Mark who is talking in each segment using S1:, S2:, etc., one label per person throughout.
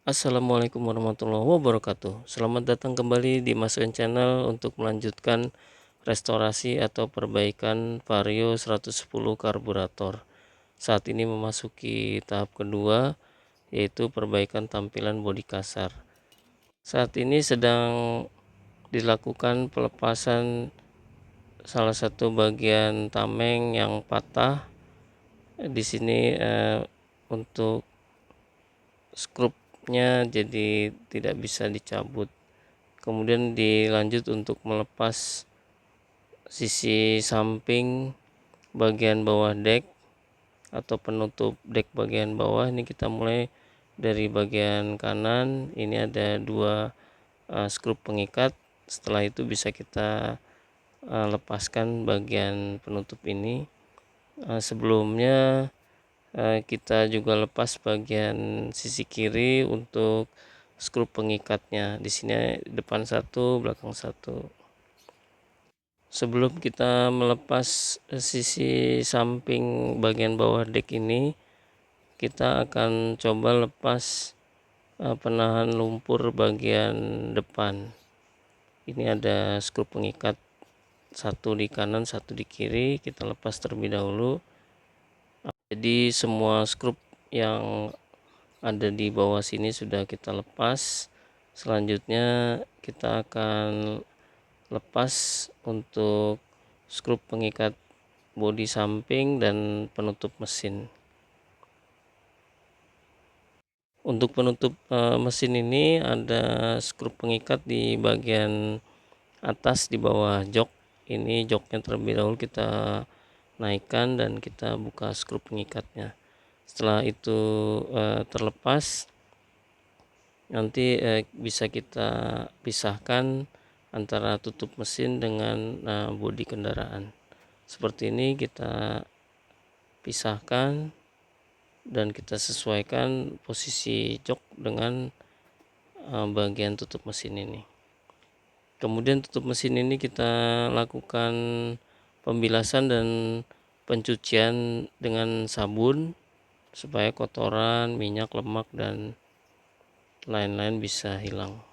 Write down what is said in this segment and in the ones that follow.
S1: Assalamualaikum warahmatullahi wabarakatuh. Selamat datang kembali di Masukin Channel untuk melanjutkan restorasi atau perbaikan Vario 110 karburator. Saat ini memasuki tahap kedua, yaitu perbaikan tampilan bodi kasar. Saat ini sedang dilakukan pelepasan salah satu bagian tameng yang patah. Di sini untuk skrupnya jadi tidak bisa dicabut. Kemudian dilanjut untuk melepas sisi samping bagian bawah deck atau penutup deck bagian bawah. Ini kita mulai dari bagian kanan. Ini ada dua skrup pengikat. Setelah itu bisa kita lepaskan bagian penutup ini. Sebelumnya kita juga lepas bagian sisi kiri untuk skrup pengikatnya. Di sini depan satu, belakang satu. Sebelum kita melepas sisi samping bagian bawah deck ini, kita akan coba lepas penahan lumpur bagian depan. Ini ada skrup pengikat, satu di kanan, satu di kiri. Kita lepas terlebih dahulu. Jadi semua skrup yang ada di bawah sini sudah kita lepas. Selanjutnya kita akan lepas untuk skrup pengikat bodi samping dan penutup mesin. Untuk penutup mesin ini ada skrup pengikat di bagian atas di bawah jok. Ini joknya terlebih dahulu kita naikkan dan kita buka skrup pengikatnya. Setelah itu terlepas, nanti bisa kita pisahkan antara tutup mesin dengan bodi kendaraan. Seperti ini kita pisahkan dan kita sesuaikan posisi jok dengan bagian tutup mesin ini. Kemudian tutup mesin ini kita lakukan pembilasan dan pencucian dengan sabun supaya kotoran, minyak, lemak dan lain-lain bisa hilang.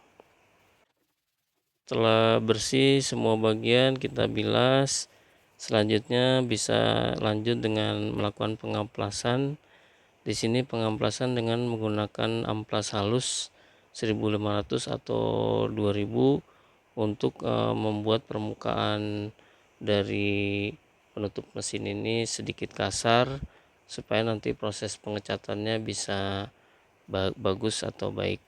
S1: Setelah bersih semua bagian kita bilas. Selanjutnya bisa lanjut dengan melakukan pengamplasan. Di sini pengamplasan dengan menggunakan amplas halus 1500 atau 2000 untuk membuat permukaan dari penutup mesin ini sedikit kasar supaya nanti proses pengecatannya bisa bagus atau baik.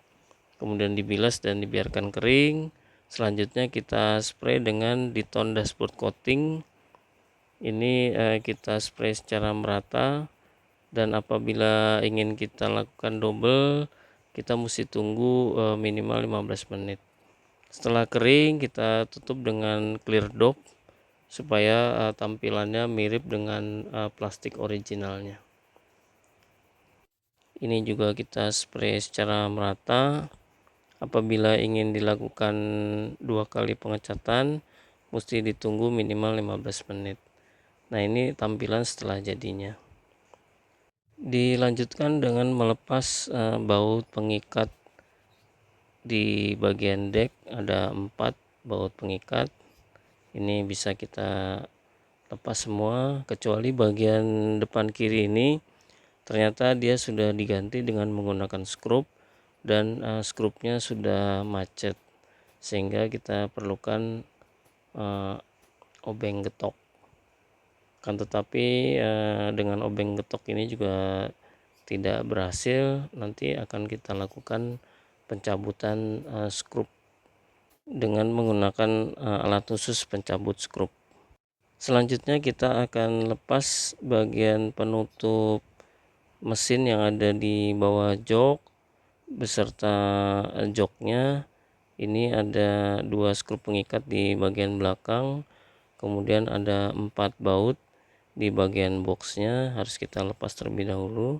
S1: Kemudian dibilas dan dibiarkan kering. Selanjutnya kita spray dengan Diton dashboard coating. Ini kita spray secara merata. Dan apabila ingin kita lakukan double, kita mesti tunggu minimal 15 menit. Setelah kering kita tutup dengan clear dope supaya tampilannya mirip dengan plastik originalnya. Ini juga kita spray secara merata. Apabila ingin dilakukan 2 kali pengecatan, mesti ditunggu minimal 15 menit. Nah, ini tampilan setelah jadinya. Dilanjutkan dengan melepas baut pengikat di bagian deck. Ada 4 baut pengikat. Ini bisa kita lepas semua kecuali bagian depan kiri ini. Ternyata dia sudah diganti dengan menggunakan skrup dan skrupnya sudah macet, sehingga kita perlukan obeng getok. Kan tetapi dengan obeng getok ini juga tidak berhasil. Nanti akan kita lakukan pencabutan skrup dengan menggunakan alat khusus pencabut skrup. Selanjutnya kita akan lepas bagian penutup mesin yang ada di bawah jok beserta joknya. Ini ada 2 skrup pengikat di bagian belakang, kemudian ada 4 baut di bagian boxnya, harus kita lepas terlebih dahulu.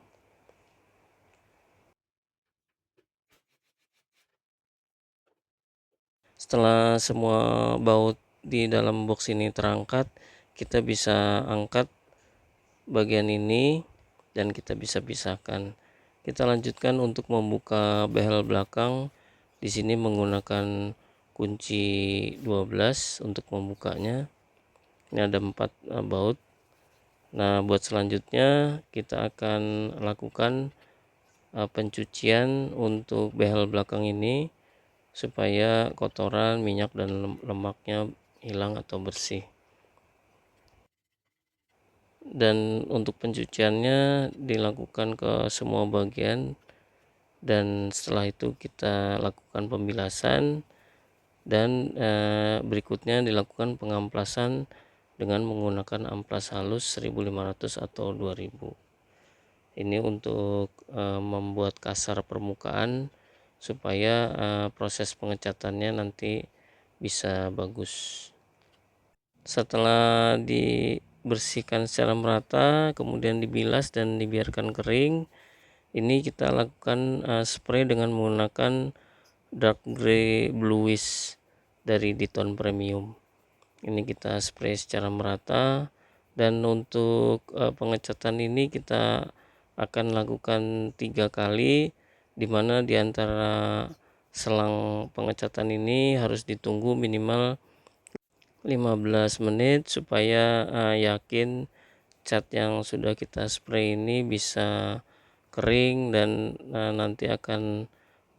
S1: Setelah semua baut di dalam box ini terangkat, kita bisa angkat bagian ini dan kita bisa pisahkan. Kita lanjutkan untuk membuka behel belakang. Di sini menggunakan kunci 12 untuk membukanya. Ini ada 4 baut. Nah, buat selanjutnya kita akan lakukan pencucian untuk behel belakang ini supaya kotoran, minyak dan lemaknya hilang atau bersih. Dan untuk pencuciannya dilakukan ke semua bagian, dan setelah itu kita lakukan pembilasan, dan berikutnya dilakukan pengamplasan dengan menggunakan amplas halus 1500 atau 2000. Ini untuk membuat kasar permukaan supaya proses pengecatannya nanti bisa bagus. Setelah dibersihkan secara merata, kemudian dibilas dan dibiarkan kering, ini kita lakukan spray dengan menggunakan dark gray bluish dari Diton Premium. Ini kita spray secara merata, dan untuk pengecatan ini kita akan lakukan 3 kali, dimana diantara selang pengecatan ini harus ditunggu minimal 15 menit supaya yakin cat yang sudah kita spray ini bisa kering dan nanti akan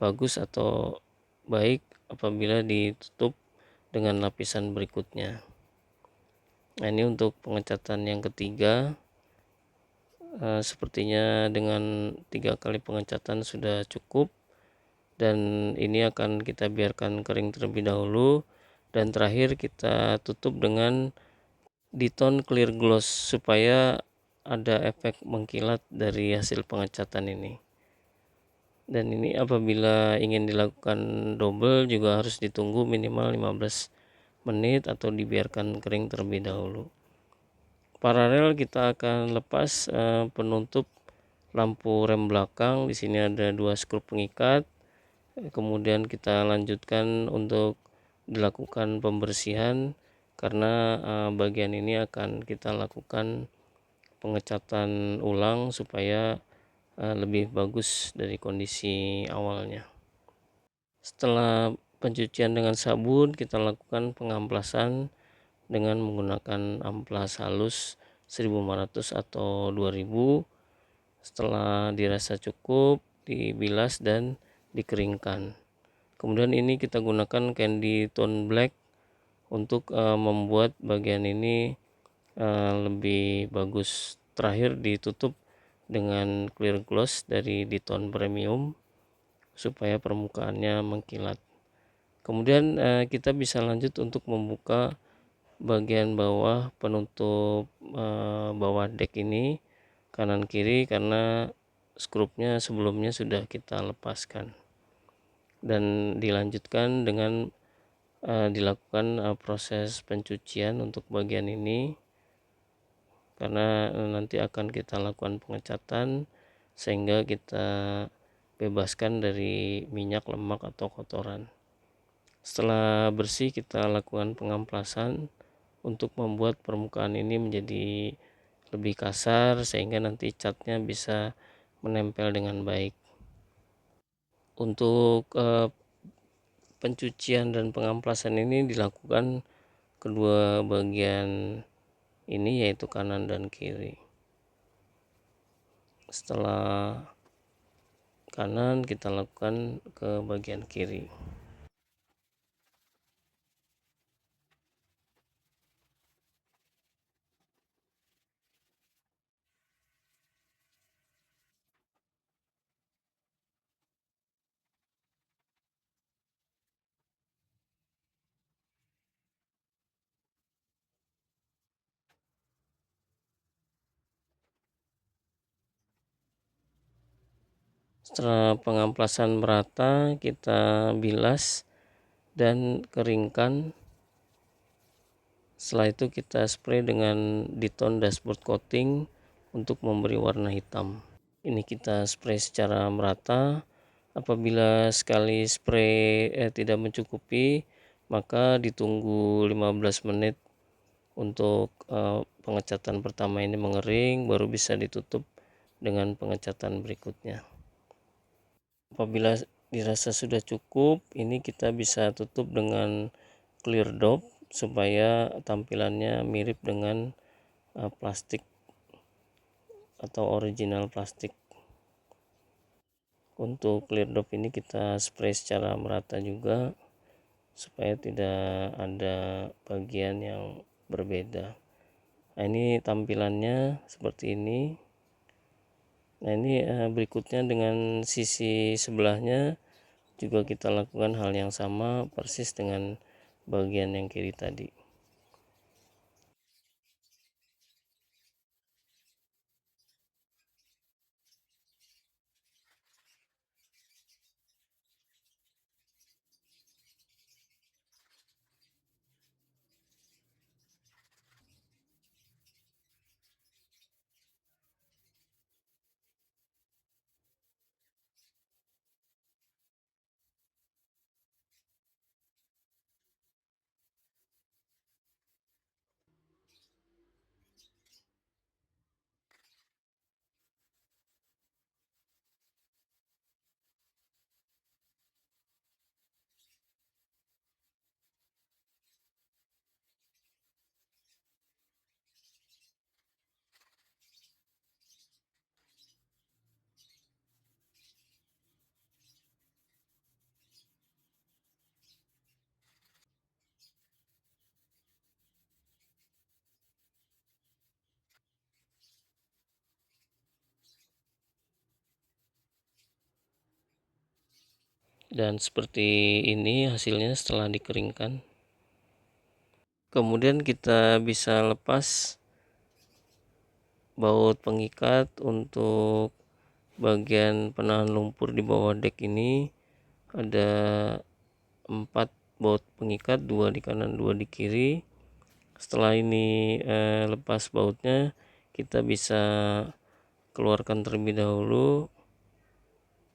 S1: bagus atau baik apabila ditutup dengan lapisan berikutnya. Nah, ini untuk pengecatan yang ketiga. Sepertinya dengan 3 kali pengecatan sudah cukup, dan ini akan kita biarkan kering terlebih dahulu, dan terakhir kita tutup dengan Diton Clear Gloss supaya ada efek mengkilat dari hasil pengecatan ini. Dan ini apabila ingin dilakukan double juga harus ditunggu minimal 15 menit atau dibiarkan kering terlebih dahulu. Paralel kita akan lepas penutup lampu rem belakang. Di sini ada 2 skrup pengikat. Kemudian kita lanjutkan untuk dilakukan pembersihan, karena bagian ini akan kita lakukan pengecatan ulang supaya lebih bagus dari kondisi awalnya. Setelah pencucian dengan sabun, kita lakukan pengamplasan dengan menggunakan amplas halus 1500 atau 2000. Setelah dirasa cukup, dibilas dan dikeringkan. Kemudian ini kita gunakan candy tone black untuk membuat bagian ini lebih bagus. Terakhir ditutup dengan clear gloss dari Diton Premium supaya permukaannya mengkilat. Kemudian kita bisa lanjut untuk membuka bagian bawah penutup bawah deck ini kanan kiri, karena skrupnya sebelumnya sudah kita lepaskan, dan dilanjutkan dengan dilakukan proses pencucian untuk bagian ini, karena nanti akan kita lakukan pengecatan sehingga kita bebaskan dari minyak, lemak atau kotoran. Setelah bersih kita lakukan pengamplasan untuk membuat permukaan ini menjadi lebih kasar sehingga nanti catnya bisa menempel dengan baik. Untuk pencucian dan pengamplasan ini dilakukan kedua bagian ini, yaitu kanan dan kiri. Setelah kanan kita lakukan ke bagian kiri. Setelah pengamplasan merata, kita bilas dan keringkan. Setelah itu kita spray dengan Diton dashboard coating untuk memberi warna hitam. Ini kita spray secara merata. Apabila sekali spray tidak mencukupi, maka ditunggu 15 menit untuk pengecatan pertama ini mengering, baru bisa ditutup dengan pengecatan berikutnya. Apabila dirasa sudah cukup, ini kita bisa tutup dengan clear dop supaya tampilannya mirip dengan plastik atau original plastik. Untuk clear dop ini kita spray secara merata juga supaya tidak ada bagian yang berbeda. Nah, ini tampilannya seperti ini. Nah, ini berikutnya dengan sisi sebelahnya juga kita lakukan hal yang sama persis dengan bagian yang kiri tadi. Dan seperti ini hasilnya setelah dikeringkan. Kemudian kita bisa lepas baut pengikat untuk bagian penahan lumpur di bawah dek ini. Ada 4 baut pengikat, 2 di kanan 2 di kiri. Setelah ini lepas bautnya, kita bisa keluarkan terlebih dahulu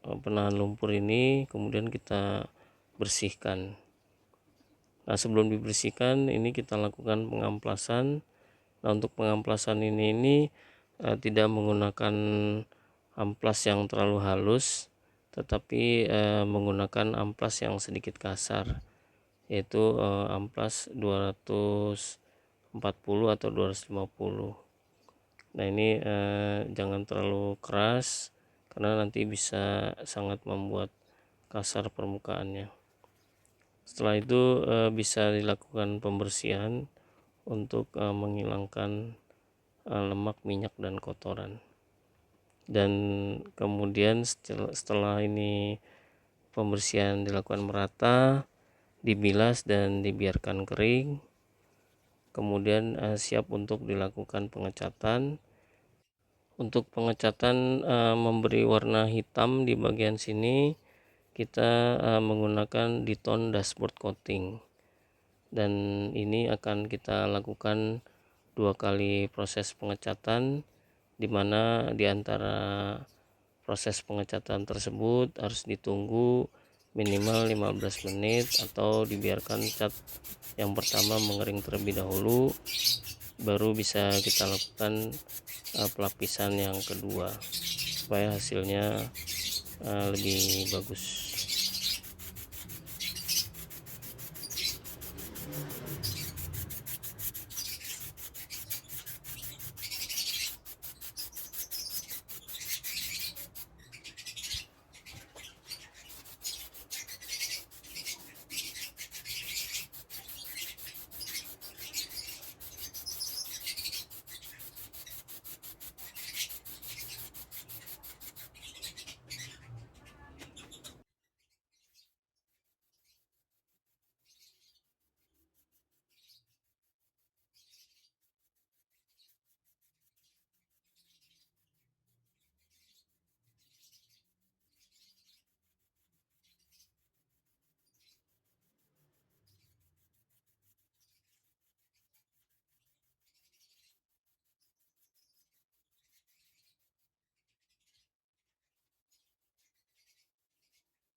S1: penahan lumpur ini, kemudian kita bersihkan. Nah, sebelum dibersihkan ini kita lakukan pengamplasan. Nah, untuk pengamplasan ini tidak menggunakan amplas yang terlalu halus, tetapi menggunakan amplas yang sedikit kasar, yaitu amplas 240 atau 250. Nah, ini jangan terlalu keras karena nanti bisa sangat membuat kasar permukaannya. Setelah itu bisa dilakukan pembersihan untuk menghilangkan lemak, minyak, dan kotoran. Dan kemudian setelah ini pembersihan dilakukan merata, dibilas dan dibiarkan kering. Kemudian siap untuk dilakukan pengecatan. Untuk pengecatan memberi warna hitam di bagian sini, kita menggunakan Diton dashboard coating, dan ini akan kita lakukan 2 kali proses pengecatan, di mana di antara proses pengecatan tersebut harus ditunggu minimal 15 menit atau dibiarkan cat yang pertama mengering terlebih dahulu, baru bisa kita lakukan pelapisan yang kedua supaya hasilnya lebih bagus.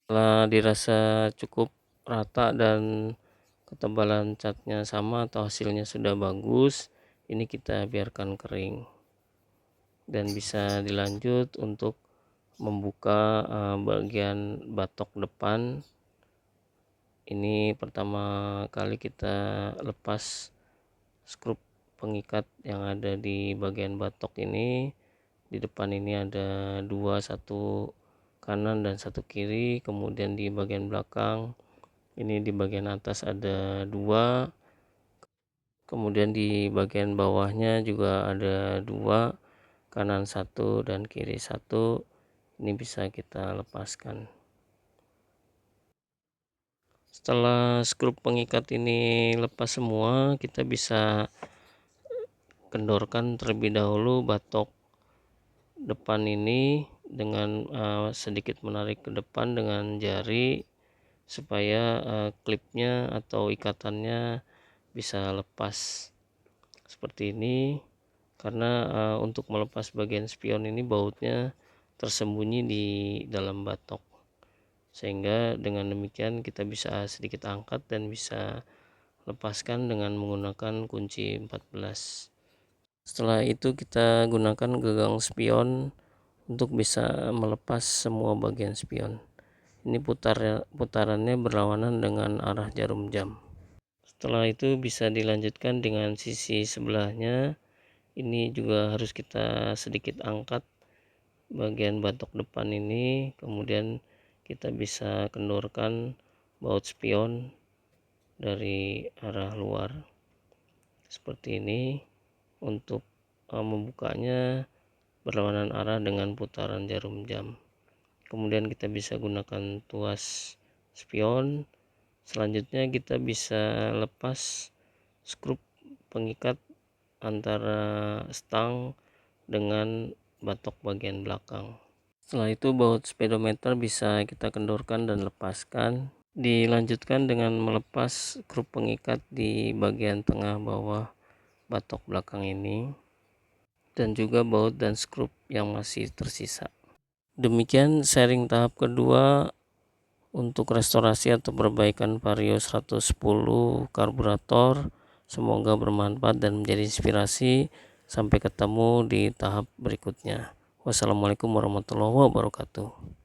S1: Setelah dirasa cukup rata dan ketebalan catnya sama atau hasilnya sudah bagus, ini kita biarkan kering dan bisa dilanjut untuk membuka bagian batok depan. Ini pertama kali kita lepas skrup pengikat yang ada di bagian batok ini. Di depan ini ada dua, satu kanan dan satu kiri. Kemudian di bagian belakang ini, di bagian atas ada dua, kemudian di bagian bawahnya juga ada dua, kanan satu dan kiri satu. Ini bisa kita lepaskan. Setelah skrup pengikat ini lepas semua, kita bisa kendorkan terlebih dahulu batok depan ini dengan sedikit menarik ke depan dengan jari, supaya klipnya atau ikatannya bisa lepas seperti ini. Karena untuk melepas bagian spion ini bautnya tersembunyi di dalam batok, sehingga dengan demikian kita bisa sedikit angkat dan bisa lepaskan dengan menggunakan kunci 14. Setelah itu kita gunakan gagang spion untuk bisa melepas semua bagian spion. Ini putarannya berlawanan dengan arah jarum jam. Setelah itu bisa dilanjutkan dengan sisi sebelahnya. Ini juga harus kita sedikit angkat bagian batok depan ini, kemudian kita bisa kendorkan baut spion dari arah luar seperti ini. Untuk membukanya berlawanan arah dengan putaran jarum jam. Kemudian kita bisa gunakan tuas spion. Selanjutnya kita bisa lepas skrup pengikat antara stang dengan batok bagian belakang. Setelah itu baut speedometer bisa kita kendorkan dan lepaskan. Dilanjutkan dengan melepas skrup pengikat di bagian tengah bawah batok belakang ini, dan juga baut dan skrup yang masih tersisa. Demikian sharing tahap kedua untuk restorasi atau perbaikan Vario 110 karburator. Semoga bermanfaat dan menjadi inspirasi. Sampai ketemu di tahap berikutnya. Wassalamualaikum warahmatullahi wabarakatuh.